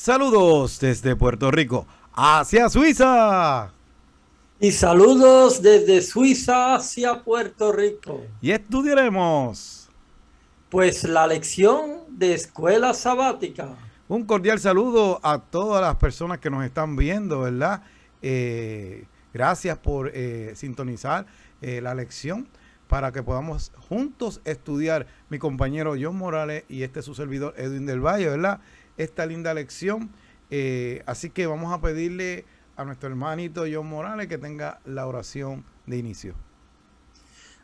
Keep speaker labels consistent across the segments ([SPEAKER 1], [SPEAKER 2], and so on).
[SPEAKER 1] Saludos desde Puerto Rico hacia Suiza.
[SPEAKER 2] Y saludos desde Suiza hacia Puerto Rico.
[SPEAKER 1] Y estudiaremos.
[SPEAKER 2] Pues la lección de escuela sabática.
[SPEAKER 1] Un cordial saludo a todas las personas que nos están viendo, ¿verdad? Gracias por sintonizar la lección para que podamos juntos estudiar, mi compañero John Morales y su servidor Edwin del Valle, ¿verdad? Esta linda lección. Así que vamos a pedirle a nuestro hermanito John Morales que tenga la oración de inicio.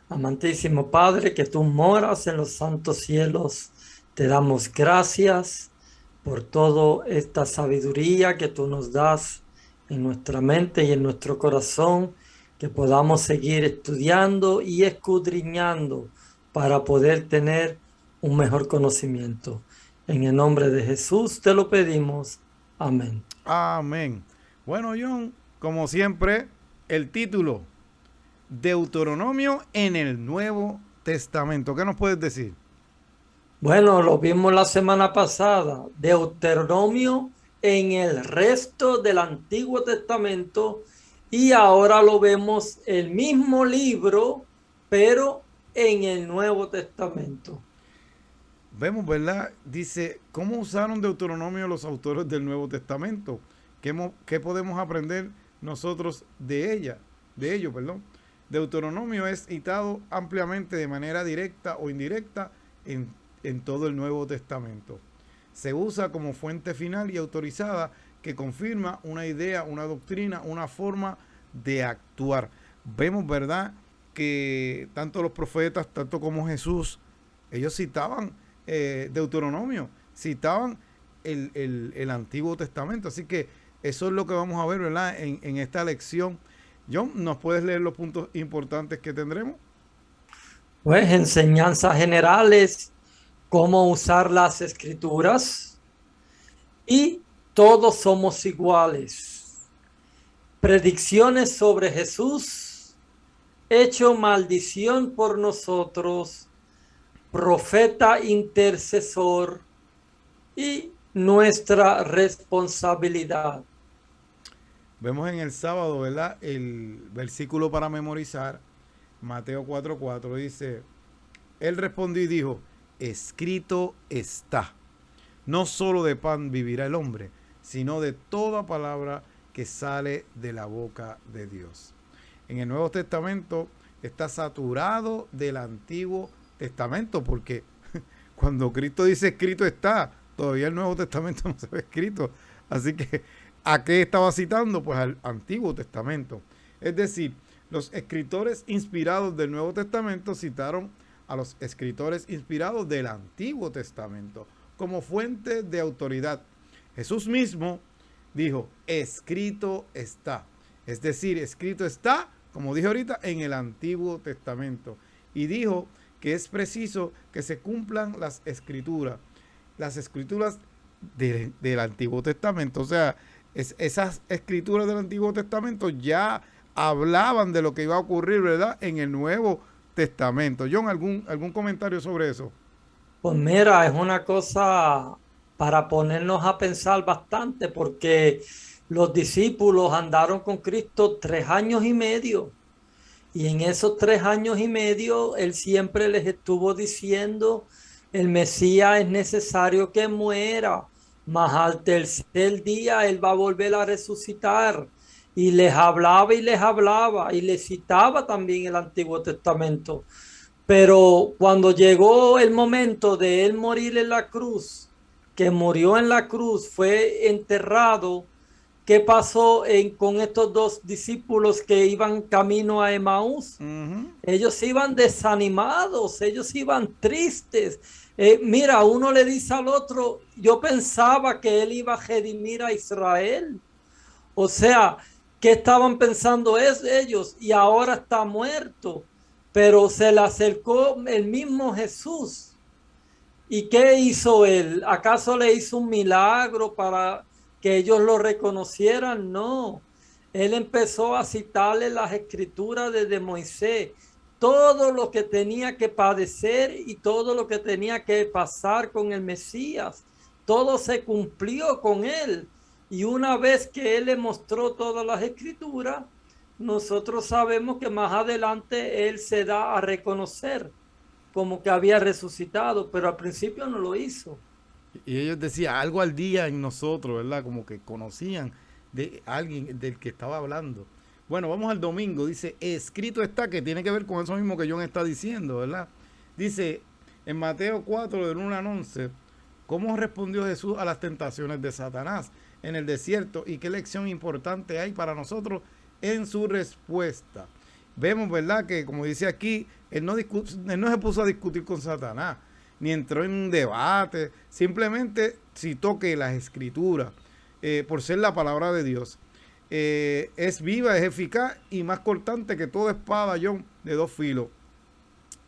[SPEAKER 2] Amantísimo Padre, que tú moras en los santos cielos, te damos gracias por toda esta sabiduría que tú nos das en nuestra mente y en nuestro corazón, que podamos seguir estudiando y escudriñando para poder tener un mejor conocimiento. En el nombre de Jesús te lo pedimos. Amén.
[SPEAKER 1] Amén. Bueno, John, como siempre, el título, Deuteronomio en el Nuevo Testamento. ¿Qué nos puedes decir?
[SPEAKER 2] Bueno, lo vimos la semana pasada, Deuteronomio en el resto del Antiguo Testamento, y ahora lo vemos el mismo libro, pero en el Nuevo Testamento.
[SPEAKER 1] Vemos, ¿verdad? Dice, ¿cómo usaron Deuteronomio los autores del Nuevo Testamento? ¿Qué podemos aprender nosotros de ello, perdón? Deuteronomio es citado ampliamente de manera directa o indirecta en todo el Nuevo Testamento. Se usa como fuente final y autorizada que confirma una idea, una doctrina, una forma de actuar. Vemos, ¿verdad?, que tanto los profetas, tanto como Jesús, ellos citaban Deuteronomio, citaban el Antiguo Testamento. Así que eso es lo que vamos a ver, ¿verdad?, en esta lección. John, ¿nos puedes leer los puntos importantes que tendremos?
[SPEAKER 2] Pues enseñanzas generales, cómo usar las escrituras, y todos somos iguales. Predicciones sobre Jesús, hecho maldición por nosotros, profeta intercesor y nuestra responsabilidad.
[SPEAKER 1] Vemos en el sábado, ¿verdad?, el versículo para memorizar, Mateo 4:4, dice, él respondió y dijo, escrito está, no solo de pan vivirá el hombre, sino de toda palabra que sale de la boca de Dios. En el Nuevo Testamento está saturado del Antiguo Testamento, porque cuando Cristo dice escrito está, todavía el Nuevo Testamento no se ve escrito. Así que, ¿a qué estaba citando? Pues al Antiguo Testamento. Es decir, los escritores inspirados del Nuevo Testamento citaron a los escritores inspirados del Antiguo Testamento como fuente de autoridad. Jesús mismo dijo, escrito está. Es decir, escrito está, como dije ahorita, en el Antiguo Testamento. Y dijo que es preciso que se cumplan las escrituras del Antiguo Testamento. O sea, esas escrituras del Antiguo Testamento ya hablaban de lo que iba a ocurrir, ¿verdad?, en el Nuevo Testamento. John, ¿algún comentario sobre eso?
[SPEAKER 2] Pues mira, es una cosa para ponernos a pensar bastante, porque los discípulos andaron con Cristo 3 años y medio. Y en esos 3 años y medio, Él siempre les estuvo diciendo, el Mesías es necesario que muera, mas al tercer día Él va a volver a resucitar. Y les hablaba, y les citaba también el Antiguo Testamento. Pero cuando llegó el momento de Él morir en la cruz, que murió en la cruz, fue enterrado. ¿Qué pasó con estos dos discípulos que iban camino a Emaús? Ellos iban desanimados, ellos iban tristes. Mira, uno le dice al otro, yo pensaba que él iba a redimir a Israel. O sea, ¿qué estaban pensando ellos? Y ahora está muerto. Pero se le acercó el mismo Jesús. ¿Y qué hizo él? ¿Acaso le hizo un milagro para que ellos lo reconocieran? No. Él empezó a citarle las escrituras desde Moisés, todo lo que tenía que padecer y todo lo que tenía que pasar con el Mesías. todo se cumplió con él. Y una vez que él le mostró todas las escrituras, nosotros sabemos que más adelante él se da a reconocer como que había resucitado, pero al principio no lo hizo.
[SPEAKER 1] Y ellos decían algo al día en nosotros, ¿verdad? Como que conocían de alguien del que estaba hablando. Bueno, vamos al domingo. Dice, escrito está, que tiene que ver con eso mismo que John está diciendo, ¿verdad? Dice, en Mateo 4, del 1 al 11, ¿cómo respondió Jesús a las tentaciones de Satanás en el desierto? Y qué lección importante hay para nosotros en su respuesta. Vemos, ¿verdad? Que como dice aquí, él no se puso a discutir con Satanás, ni entró en un debate, simplemente citó que las escrituras, por ser la palabra de Dios, es viva, es eficaz y más cortante que toda espada, John, de dos filos.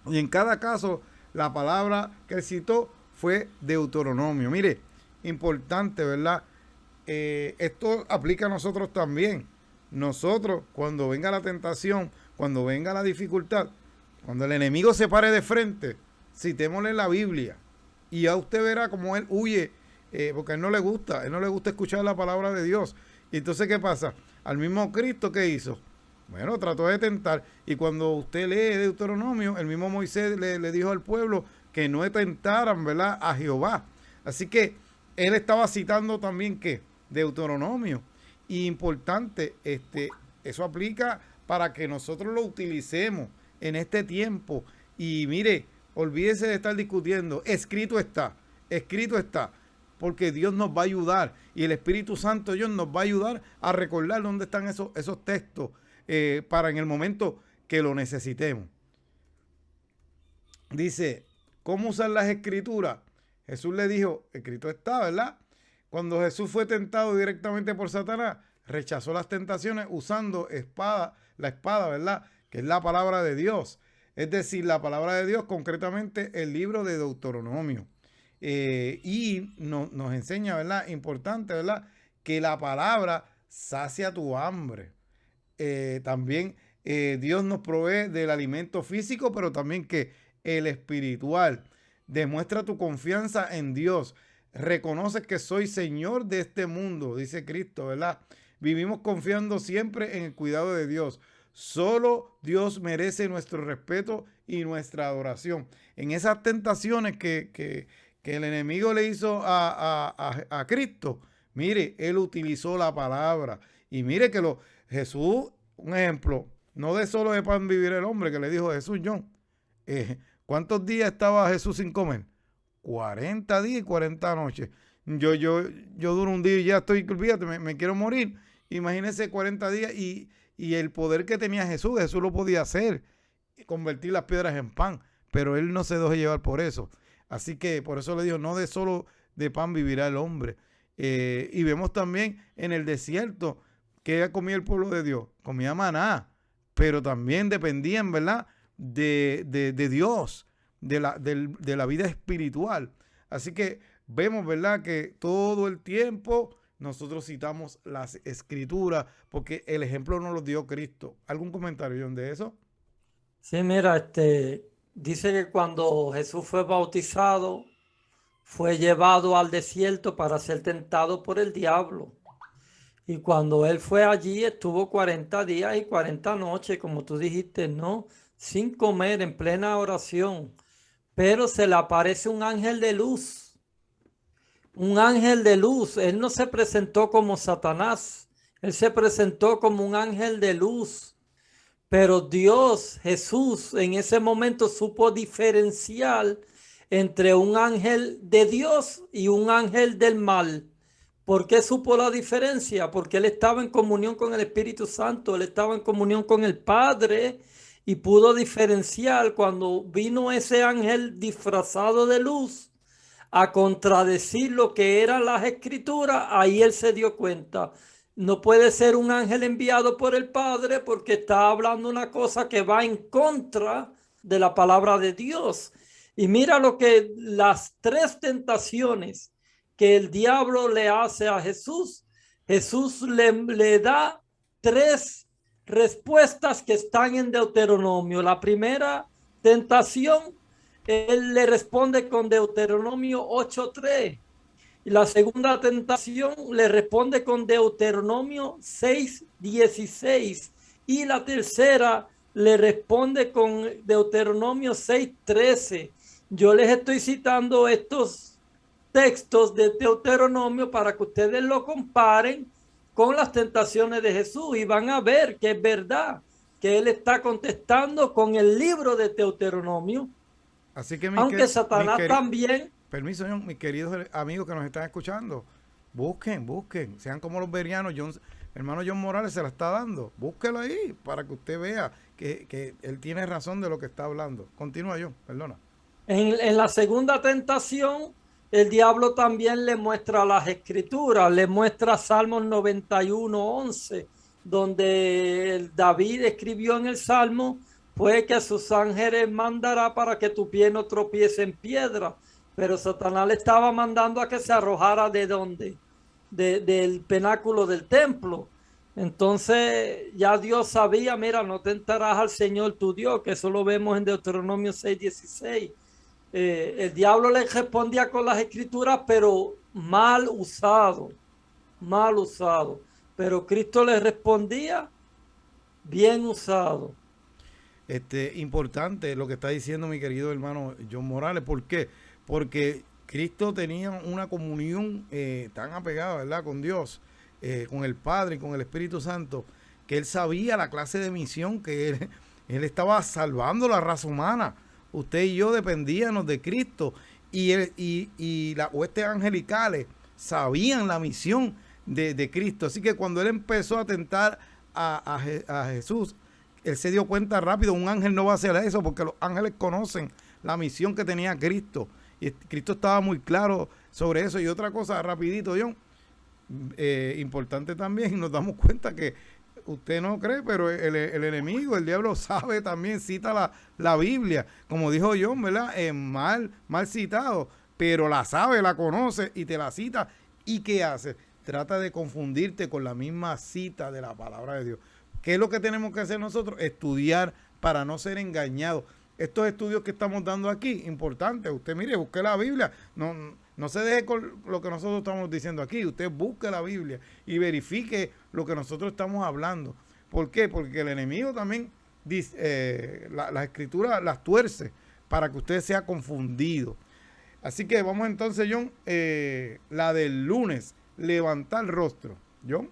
[SPEAKER 1] Y en cada caso, la palabra que él citó fue Deuteronomio. Mire, importante, ¿verdad? Esto aplica a nosotros también. Nosotros, cuando venga la tentación, cuando venga la dificultad, cuando el enemigo se pare de frente, citémosle la Biblia y ya usted verá cómo él huye, porque a él no le gusta escuchar la palabra de Dios. Y entonces, ¿qué pasa? Al mismo Cristo, ¿qué hizo? Bueno, trató de tentar, y cuando usted lee Deuteronomio, el mismo Moisés le dijo al pueblo que no tentaran, ¿verdad?, a Jehová. Así que él estaba citando también, ¿qué? Deuteronomio. Y importante, eso aplica para que nosotros lo utilicemos en este tiempo. Y mire, olvídese de estar discutiendo. Escrito está, porque Dios nos va a ayudar y el Espíritu Santo Dios nos va a ayudar a recordar dónde están esos textos para en el momento que lo necesitemos. Dice, ¿cómo usar las escrituras? Jesús le dijo, escrito está, ¿verdad? Cuando Jesús fue tentado directamente por Satanás, rechazó las tentaciones usando la espada, ¿verdad? Que es la palabra de Dios. Es decir, la palabra de Dios, concretamente el libro de Deuteronomio. Y nos enseña, ¿verdad? Importante, ¿verdad? Que la palabra sacia tu hambre. También Dios nos provee del alimento físico, pero también que el espiritual. Demuestra tu confianza en Dios. Reconoce que soy Señor de este mundo, dice Cristo, ¿verdad? Vivimos confiando siempre en el cuidado de Dios. Solo Dios merece nuestro respeto y nuestra adoración. En esas tentaciones que el enemigo le hizo a Cristo, mire, él utilizó la palabra. Y mire que Jesús, un ejemplo, no de solo de pan vivir el hombre, que le dijo Jesús, John. ¿Cuántos días estaba Jesús sin comer? 40 días y 40 noches. Yo duro un día y ya estoy, olvídate, me quiero morir. Imagínense 40 días y el poder que tenía Jesús lo podía hacer, convertir las piedras en pan, pero él no se dejó llevar por eso. Así que por eso le digo, no de solo de pan vivirá el hombre. Y vemos también en el desierto que comía el pueblo de Dios, comía maná, pero también dependían, ¿verdad?, de Dios, de la vida espiritual. Así que vemos, ¿verdad?, que todo el tiempo nosotros citamos las escrituras porque el ejemplo nos lo dio Cristo. ¿Algún comentario, John, de eso?
[SPEAKER 2] Sí, mira, dice que cuando Jesús fue bautizado, fue llevado al desierto para ser tentado por el diablo. Y cuando él fue allí, estuvo 40 días y 40 noches, como tú dijiste, ¿no? Sin comer, en plena oración. Pero se le aparece un ángel de luz. Un ángel de luz. Él no se presentó como Satanás. Él se presentó como un ángel de luz. Pero Dios, Jesús, en ese momento supo diferenciar entre un ángel de Dios y un ángel del mal. ¿Por qué supo la diferencia? Porque él estaba en comunión con el Espíritu Santo, él estaba en comunión con el Padre y pudo diferenciar cuando vino ese ángel disfrazado de luz a contradecir lo que eran las escrituras. Ahí él se dio cuenta. No puede ser un ángel enviado por el Padre porque está hablando una cosa que va en contra de la palabra de Dios. Y mira lo que las tres tentaciones que el diablo le hace a Jesús, Jesús le da tres respuestas que están en Deuteronomio. La primera tentación, él le responde con Deuteronomio 8:3. Y la segunda tentación le responde con Deuteronomio 6:16. Y la tercera le responde con Deuteronomio 6:13. Yo les estoy citando estos textos de Deuteronomio para que ustedes lo comparen con las tentaciones de Jesús y van a ver que es verdad que él está contestando con el libro de Deuteronomio,
[SPEAKER 1] Así que
[SPEAKER 2] aunque Satanás también.
[SPEAKER 1] permiso, John, mis queridos amigos que nos están escuchando, busquen, sean como los berianos. Hermano John Morales se la está dando, búsquelo ahí para que usted vea que él tiene razón de lo que está hablando. Continúa, John, perdona.
[SPEAKER 2] En la segunda tentación, el diablo también le muestra las escrituras, le muestra Salmos 91:11, donde David escribió en el Salmo, pues que a sus ángeles mandará para que tu pie no tropiece en piedra. Pero Satanás le estaba mandando a que se arrojara de donde, del penáculo del templo. Entonces ya Dios sabía, mira, no tentarás al Señor tu Dios, que eso lo vemos en Deuteronomio 6:16. El diablo le respondía con las escrituras, pero mal usado, mal usado. Pero Cristo le respondía bien usado.
[SPEAKER 1] Importante lo que está diciendo mi querido hermano John Morales. ¿Por qué? Porque Cristo tenía una comunión tan apegada, ¿verdad?, con Dios, con el Padre y con el Espíritu Santo, que él sabía la clase de misión que él estaba salvando la raza humana. Usted y yo dependíamos de Cristo y las huestes angelicales sabían la misión de Cristo. Así que cuando él empezó a tentar a Jesús, él se dio cuenta rápido, un ángel no va a hacer eso porque los ángeles conocen la misión que tenía Cristo. Y Cristo estaba muy claro sobre eso. Y otra cosa, rapidito, John, importante también, nos damos cuenta que usted no cree, pero el enemigo, el diablo sabe también, cita la Biblia, como dijo John, ¿verdad? Mal citado, pero la sabe, la conoce y te la cita. ¿Y qué hace? Trata de confundirte con la misma cita de la palabra de Dios. ¿Qué es lo que tenemos que hacer nosotros? Estudiar para no ser engañados. Estos estudios que estamos dando aquí, importante, usted mire, busque la Biblia, no se deje con lo que nosotros estamos diciendo aquí, usted busque la Biblia y verifique lo que nosotros estamos hablando. ¿Por qué? Porque el enemigo también dice, las escrituras las tuerce para que usted sea confundido. Así que vamos entonces, John, la del lunes, levantar el rostro. John.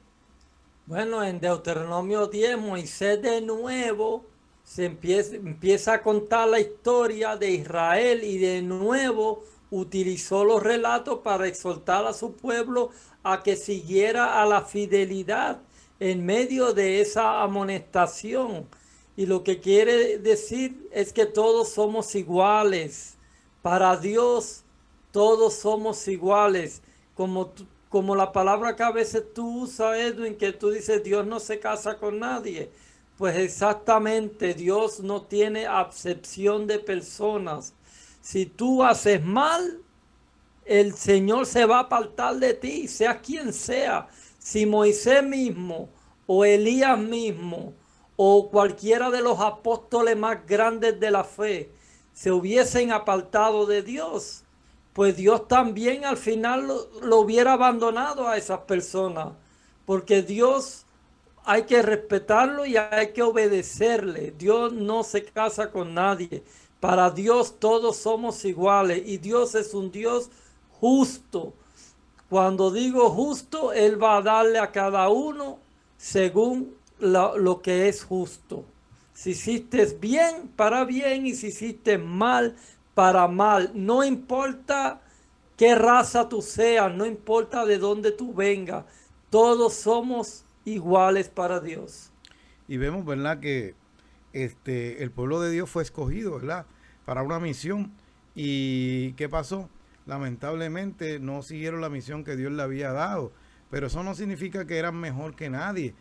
[SPEAKER 2] Bueno, en Deuteronomio 10, Moisés de nuevo se empieza a contar la historia de Israel y de nuevo utilizó los relatos para exhortar a su pueblo a que siguiera a la fidelidad en medio de esa amonestación. Y lo que quiere decir es que todos somos iguales. Para Dios, todos somos iguales. Como la palabra que a veces tú usas, Edwin, que tú dices, Dios no se casa con nadie. Pues exactamente, Dios no tiene acepción de personas. Si tú haces mal, el Señor se va a apartar de ti, sea quien sea. Si Moisés mismo, o Elías mismo, o cualquiera de los apóstoles más grandes de la fe, se hubiesen apartado de Dios, pues Dios también al final lo hubiera abandonado a esas personas. Porque Dios hay que respetarlo y hay que obedecerle. Dios no se casa con nadie. Para Dios todos somos iguales y Dios es un Dios justo. Cuando digo justo, Él va a darle a cada uno según lo que es justo. Si hiciste bien, para bien, y si hiciste mal, para mal. No importa qué raza tú seas, no importa de dónde tú vengas, todos somos iguales para Dios.
[SPEAKER 1] Y vemos, ¿verdad?, que el pueblo de Dios fue escogido, ¿verdad?, para una misión. ¿Y qué pasó? Lamentablemente no siguieron la misión que Dios le había dado. Pero eso no significa que eran mejor que nadie.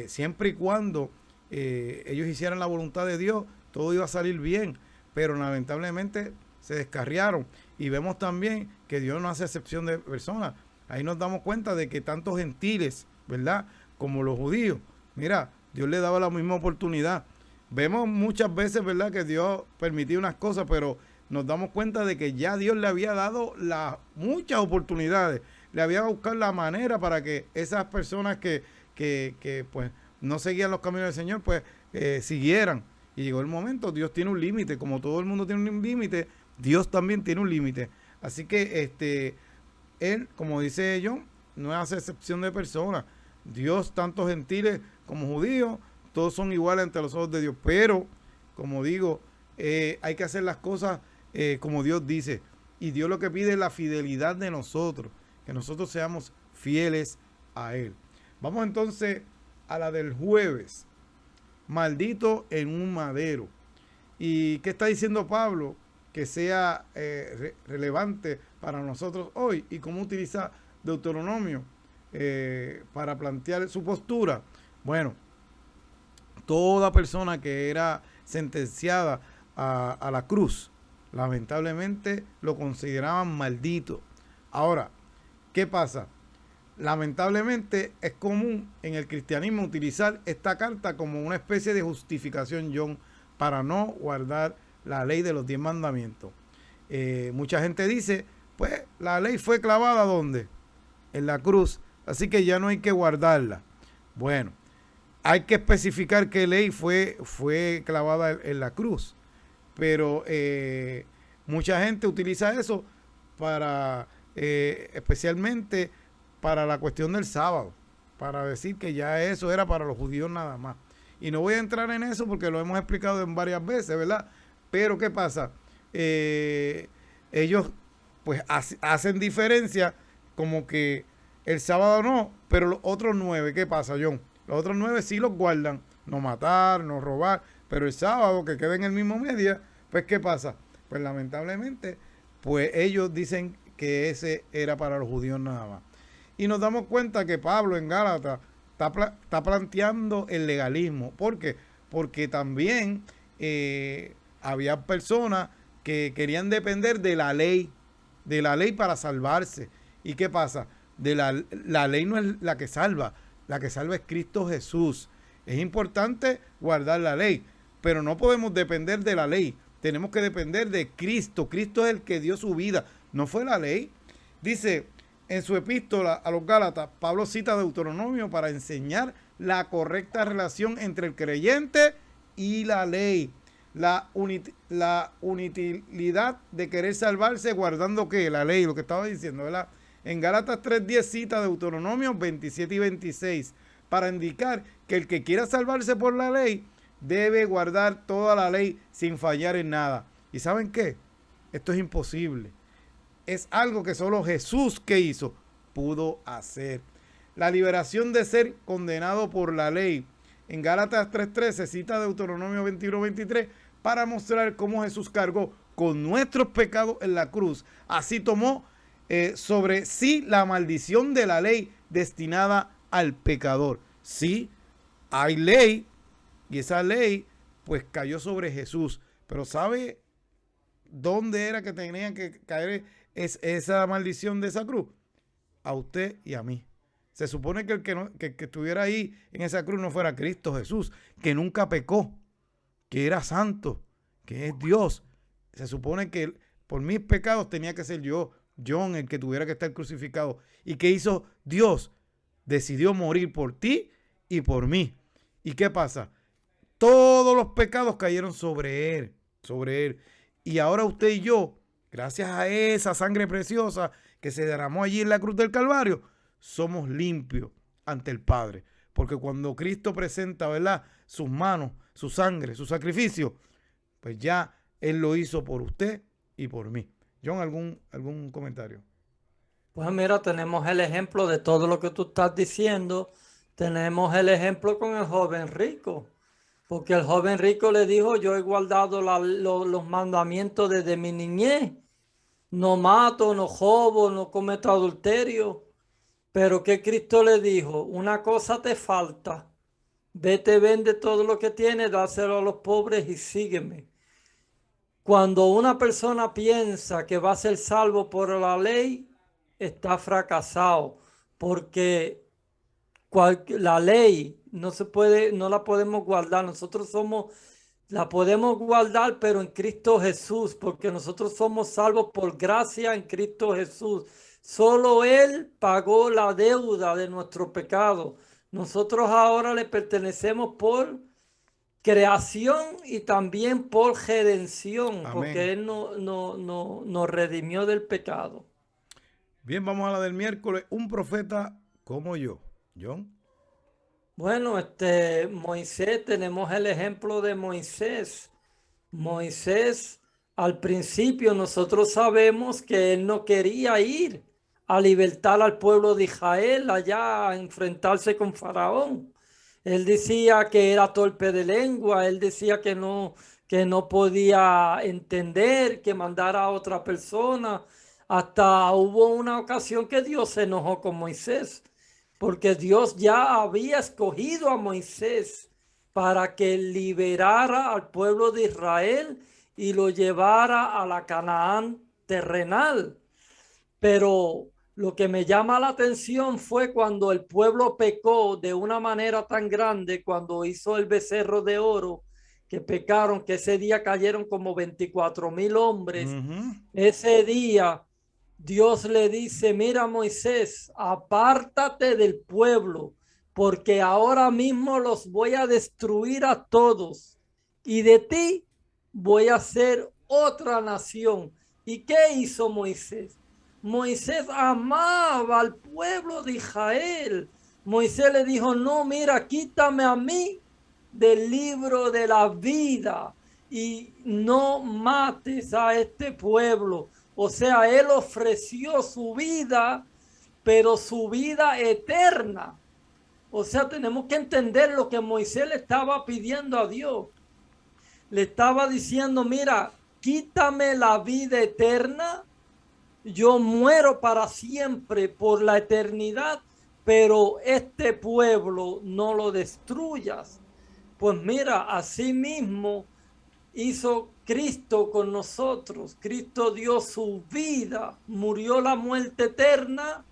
[SPEAKER 1] Siempre y cuando ellos hicieran la voluntad de Dios, todo iba a salir bien. Pero lamentablemente se descarriaron. Y vemos también que Dios no hace excepción de personas. Ahí nos damos cuenta de que tantos gentiles, ¿verdad?, como los judíos, mira, Dios le daba la misma oportunidad. Vemos muchas veces, ¿verdad?, que Dios permitía unas cosas, pero nos damos cuenta de que ya Dios le había dado muchas oportunidades. Le había buscado la manera para que esas personas que pues no seguían los caminos del Señor, pues siguieran. Y llegó el momento, Dios tiene un límite, como todo el mundo tiene un límite, Dios también tiene un límite. Así que Él, como dice John, no hace excepción de personas. Dios, tanto gentiles como judíos, todos son iguales ante los ojos de Dios. Pero, como digo, hay que hacer las cosas como Dios dice. Y Dios lo que pide es la fidelidad de nosotros, que nosotros seamos fieles a Él. Vamos entonces a la del jueves. Maldito en un madero. ¿Y qué está diciendo Pablo? Que sea relevante para nosotros hoy. ¿Y cómo utiliza Deuteronomio para plantear su postura? Bueno, toda persona que era sentenciada a la cruz, lamentablemente lo consideraban maldito. Ahora, ¿qué pasa? Lamentablemente es común en el cristianismo utilizar esta carta como una especie de justificación, John, para no guardar la ley de los 10 mandamientos. Mucha gente dice, pues la ley fue clavada ¿dónde? En la cruz, así que ya no hay que guardarla. Bueno, hay que especificar qué ley fue clavada en la cruz, pero mucha gente utiliza eso para, especialmente para la cuestión del sábado, para decir que ya eso era para los judíos nada más. Y no voy a entrar en eso porque lo hemos explicado en varias veces, ¿verdad? Pero ¿qué pasa? Ellos pues hacen diferencia como que el sábado no, pero los otros 9, ¿qué pasa, John? Los otros 9 sí los guardan, no matar, no robar, pero el sábado que queda en el mismo medio, pues ¿qué pasa? Pues lamentablemente, pues ellos dicen que ese era para los judíos nada más. Y nos damos cuenta que Pablo en Gálatas está planteando el legalismo. ¿Por qué? Porque también había personas que querían depender de la ley para salvarse. ¿Y qué pasa? La ley no es la que salva es Cristo Jesús. Es importante guardar la ley, pero no podemos depender de la ley. Tenemos que depender de Cristo. Cristo es el que dio su vida, no fue la ley. Dice en su epístola a los Gálatas, Pablo cita Deuteronomio para enseñar la correcta relación entre el creyente y la ley. La inutilidad de querer salvarse guardando ¿qué? La ley, lo que estaba diciendo, ¿verdad? En Gálatas 3:10 cita Deuteronomio 27 y 26 para indicar que el que quiera salvarse por la ley debe guardar toda la ley sin fallar en nada. ¿Y saben qué? Esto es imposible. Es algo que solo Jesús, ¿qué hizo? Pudo hacer. La liberación de ser condenado por la ley. En Gálatas 3:13 cita Deuteronomio 21:23 para mostrar cómo Jesús cargó con nuestros pecados en la cruz. Así tomó sobre sí la maldición de la ley destinada al pecador. Sí, hay ley y esa ley pues cayó sobre Jesús. Pero ¿sabe dónde era que tenían que caer esa maldición de esa cruz? A usted y a mí. Se supone que el que estuviera ahí en esa cruz no fuera Cristo Jesús, que nunca pecó, que era santo, que es Dios. Se supone que por mis pecados tenía que ser yo, John, el que tuviera que estar crucificado. ¿Y qué hizo Dios? Decidió morir por ti y por mí. ¿Y qué pasa? Todos los pecados cayeron sobre él, sobre él. Y ahora usted y yo, gracias a esa sangre preciosa que se derramó allí en la cruz del Calvario, somos limpios ante el Padre. Porque cuando Cristo presenta, ¿verdad?, sus manos, su sangre, su sacrificio, pues ya Él lo hizo por usted y por mí. John, ¿algún comentario?
[SPEAKER 2] Pues mira, tenemos el ejemplo de todo lo que tú estás diciendo. Tenemos el ejemplo con el joven rico. Porque el joven rico le dijo, yo he guardado los mandamientos desde mi niñez. No mato, no robo, no cometo adulterio. Pero que Cristo le dijo, una cosa te falta. Vete, vende todo lo que tienes, dáselo a los pobres y sígueme. Cuando una persona piensa que va a ser salvo por la ley, está fracasado, porque la ley no se puede, no la podemos guardar. Nosotros somos La podemos guardar, pero en Cristo Jesús, porque nosotros somos salvos por gracia en Cristo Jesús. Solo Él pagó la deuda de nuestro pecado. Nosotros ahora le pertenecemos por creación y también por redención, porque
[SPEAKER 1] Amén.
[SPEAKER 2] Él nos redimió del pecado.
[SPEAKER 1] Bien, vamos a la del miércoles. Un profeta como yo. John.
[SPEAKER 2] Bueno, Moisés, tenemos el ejemplo de Moisés. Moisés, al principio nosotros sabemos que él no quería ir a libertar al pueblo de Israel allá a enfrentarse con Faraón. Él decía que era torpe de lengua, él decía que no podía entender, que mandara a otra persona. Hasta hubo una ocasión que Dios se enojó con Moisés, porque Dios ya había escogido a Moisés para que liberara al pueblo de Israel y lo llevara a la Canaán terrenal. Pero lo que me llama la atención fue cuando el pueblo pecó de una manera tan grande, cuando hizo el becerro de oro, que pecaron, que ese día cayeron como 24,000 hombres.
[SPEAKER 1] Ujú.
[SPEAKER 2] Ese día Dios le dice, mira Moisés, apártate del pueblo, porque ahora mismo los voy a destruir a todos y de ti voy a hacer otra nación. ¿Y qué hizo Moisés? Moisés amaba al pueblo de Israel. Moisés le dijo, no, mira, quítame a mí del libro de la vida y no mates a este pueblo. O sea, él ofreció su vida, pero su vida eterna. O sea, tenemos que entender lo que Moisés le estaba pidiendo a Dios. Le estaba diciendo, mira, quítame la vida eterna, yo muero para siempre por la eternidad, pero este pueblo no lo destruyas. Pues mira, así mismo hizo Cristo con nosotros. Cristo dio su vida, murió la muerte eterna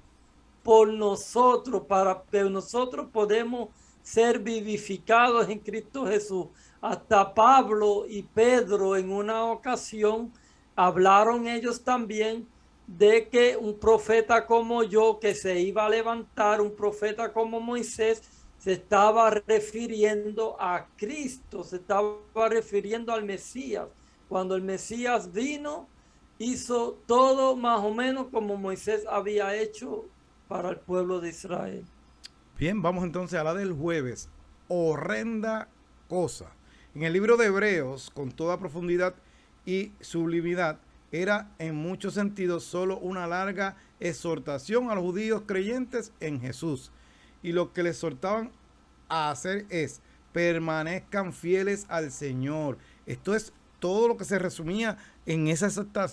[SPEAKER 2] por nosotros, para que nosotros podemos ser vivificados en Cristo Jesús. Hasta Pablo y Pedro en una ocasión hablaron ellos también de que un profeta como yo, que se iba a levantar, un profeta como Moisés, se estaba refiriendo a Cristo, se estaba refiriendo al Mesías. Cuando el Mesías vino, hizo todo más o menos como Moisés había hecho para el pueblo de Israel.
[SPEAKER 1] Bien, vamos entonces a la del jueves. Horrenda cosa. En el libro de Hebreos, con toda profundidad y sublimidad, era en muchos sentidos solo una larga exhortación a los judíos creyentes en Jesús. Y lo que les exhortaban a hacer es permanezcan fieles al Señor. Esto es todo lo que se resumía en esa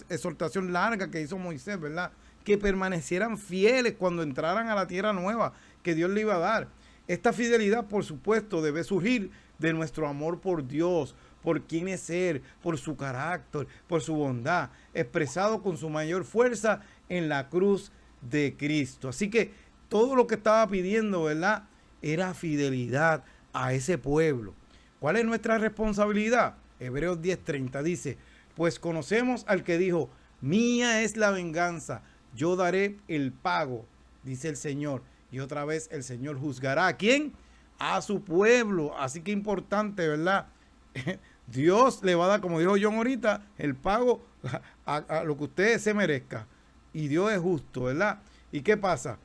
[SPEAKER 1] exhortación larga que hizo Moisés, ¿verdad? Que permanecieran fieles cuando entraran a la tierra nueva que Dios le iba a dar. Esta fidelidad, por supuesto, debe surgir de nuestro amor por Dios, por quién es Él, por su carácter, por su bondad, expresado con su mayor fuerza en la cruz de Cristo. Así que todo lo que estaba pidiendo, ¿verdad?, era fidelidad a ese pueblo. ¿Cuál es nuestra responsabilidad? Hebreos 10:30 dice, pues conocemos al que dijo, mía es la venganza, yo daré el pago, dice el Señor. Y otra vez el Señor juzgará ¿a quién? A su pueblo. Así que importante, ¿verdad? Dios le va a dar, como dijo John ahorita, el pago a lo que usted se merezca. Y Dios es justo, ¿verdad? ¿Y qué pasa?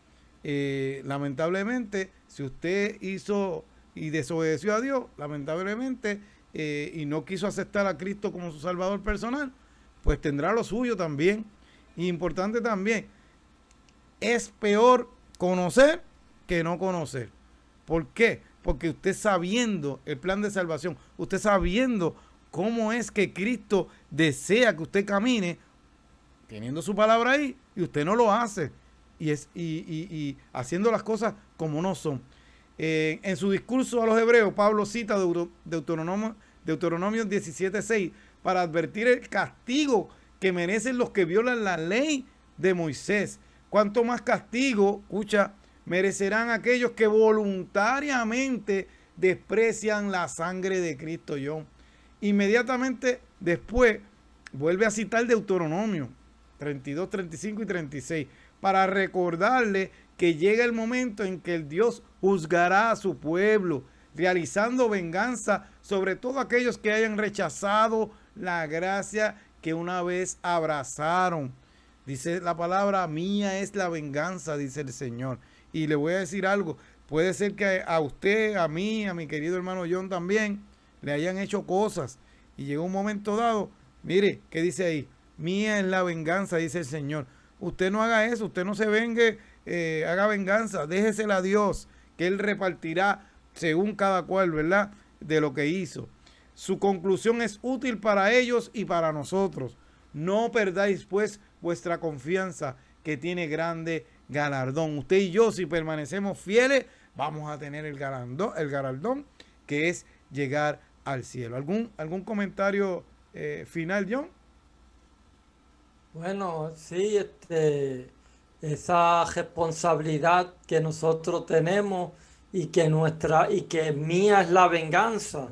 [SPEAKER 1] Lamentablemente, si usted hizo y desobedeció a Dios, lamentablemente, y no quiso aceptar a Cristo como su Salvador personal, pues tendrá lo suyo también. Y importante también, es peor conocer que no conocer. ¿Por qué? Porque usted sabiendo el plan de salvación, usted sabiendo cómo es que Cristo desea que usted camine, teniendo su palabra ahí, y usted no lo hace, y haciendo las cosas como no son. En su discurso a los hebreos, Pablo cita Deuteronomio 17:6 para advertir el castigo que merecen los que violan la ley de Moisés. ¿Cuánto más castigo, escucha, merecerán aquellos que voluntariamente desprecian la sangre de Cristo, John? Inmediatamente después vuelve a citar Deuteronomio 32, 35 y 36 para recordarle que llega el momento en que el Dios juzgará a su pueblo, realizando venganza sobre todos aquellos que hayan rechazado la gracia que una vez abrazaron. Dice la palabra, mía es la venganza, dice el Señor. Y le voy a decir algo, puede ser que a usted, a mí, a mi querido hermano John también, le hayan hecho cosas. Y llegó un momento dado, mire, ¿qué dice ahí? Mía es la venganza, dice el Señor. Usted no haga eso, usted no se vengue, haga venganza, déjesela a Dios, que Él repartirá según cada cual, ¿verdad? De lo que hizo. Su conclusión es útil para ellos y para nosotros. No perdáis pues vuestra confianza, que tiene grande galardón. Usted y yo, si permanecemos fieles, vamos a tener el galardón que es llegar al cielo. ¿Algún comentario final, John?
[SPEAKER 2] Bueno, sí, esa responsabilidad que nosotros tenemos y que mía es la venganza.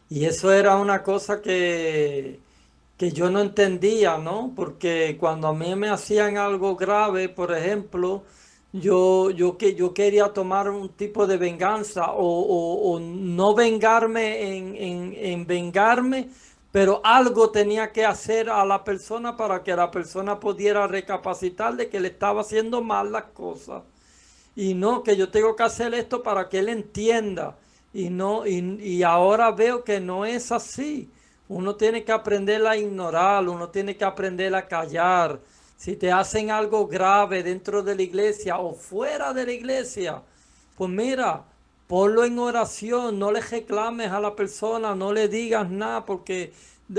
[SPEAKER 2] Y eso era una cosa que yo no entendía, ¿no? Porque cuando a mí me hacían algo grave, por ejemplo, yo quería tomar un tipo de venganza o no vengarme en vengarme, pero algo tenía que hacer a la persona para que la persona pudiera recapacitar de que le estaba haciendo mal las cosas. Y no, que yo tengo que hacer esto para que él entienda. Y no, y ahora veo que no es así. Uno tiene que aprender a ignorar, uno tiene que aprender a callar. Si te hacen algo grave dentro de la iglesia o fuera de la iglesia, pues mira, ponlo en oración, no le reclames a la persona, no le digas nada, porque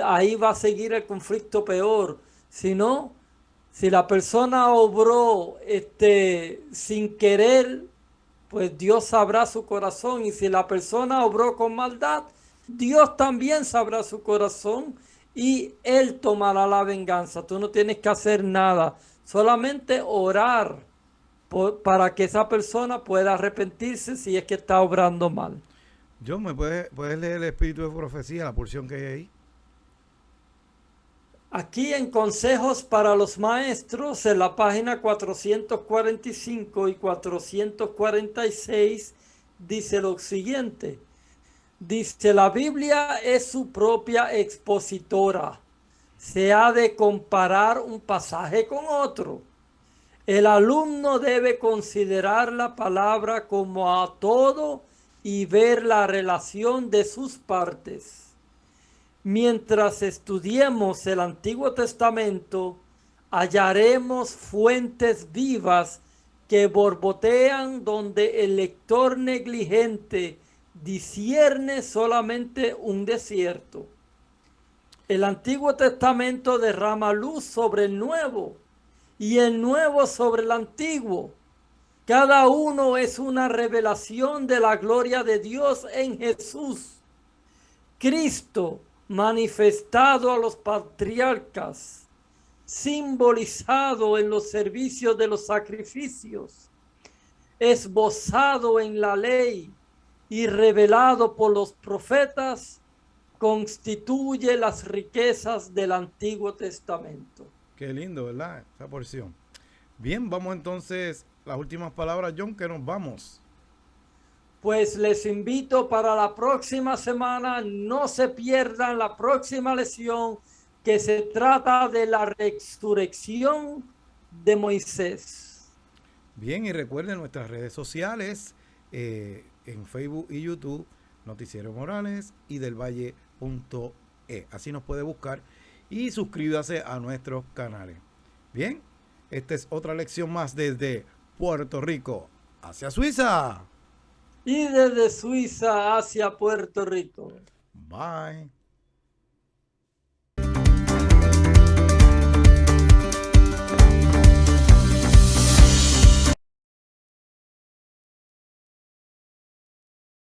[SPEAKER 2] ahí va a seguir el conflicto peor. Si no, si la persona obró sin querer, pues Dios sabrá su corazón. Y si la persona obró con maldad, Dios también sabrá su corazón y Él tomará la venganza. Tú no tienes que hacer nada, solamente orar para que esa persona pueda arrepentirse si es que está obrando mal.
[SPEAKER 1] John, ¿me puedes leer el espíritu de profecía, la porción que hay ahí?
[SPEAKER 2] Aquí en Consejos para los Maestros, en la página 445 y 446, dice lo siguiente. Dice, la Biblia es su propia expositora. Se ha de comparar un pasaje con otro. El alumno debe considerar la palabra como a todo y ver la relación de sus partes. Mientras estudiemos el Antiguo Testamento, hallaremos fuentes vivas que borbotean donde el lector negligente discierne solamente un desierto. El Antiguo Testamento derrama luz sobre el Nuevo y el Nuevo sobre el Antiguo. Cada uno es una revelación de la gloria de Dios en Jesús. Cristo manifestado a los patriarcas, simbolizado en los servicios de los sacrificios, esbozado en la ley y revelado por los profetas, constituye las riquezas del Antiguo Testamento.
[SPEAKER 1] Qué lindo, ¿verdad? Esa porción. Bien, vamos entonces, las últimas palabras, John, que nos vamos.
[SPEAKER 2] Pues les invito para la próxima semana, no se pierdan la próxima lección que se trata de la resurrección de Moisés.
[SPEAKER 1] Bien, y recuerden nuestras redes sociales, en Facebook y YouTube, Noticiero Morales y del Valle.e. Así nos puede buscar y suscríbase a nuestros canales. Bien, esta es otra lección más desde Puerto Rico hacia Suiza.
[SPEAKER 2] Y desde Suiza hacia Puerto Rico.
[SPEAKER 1] Bye.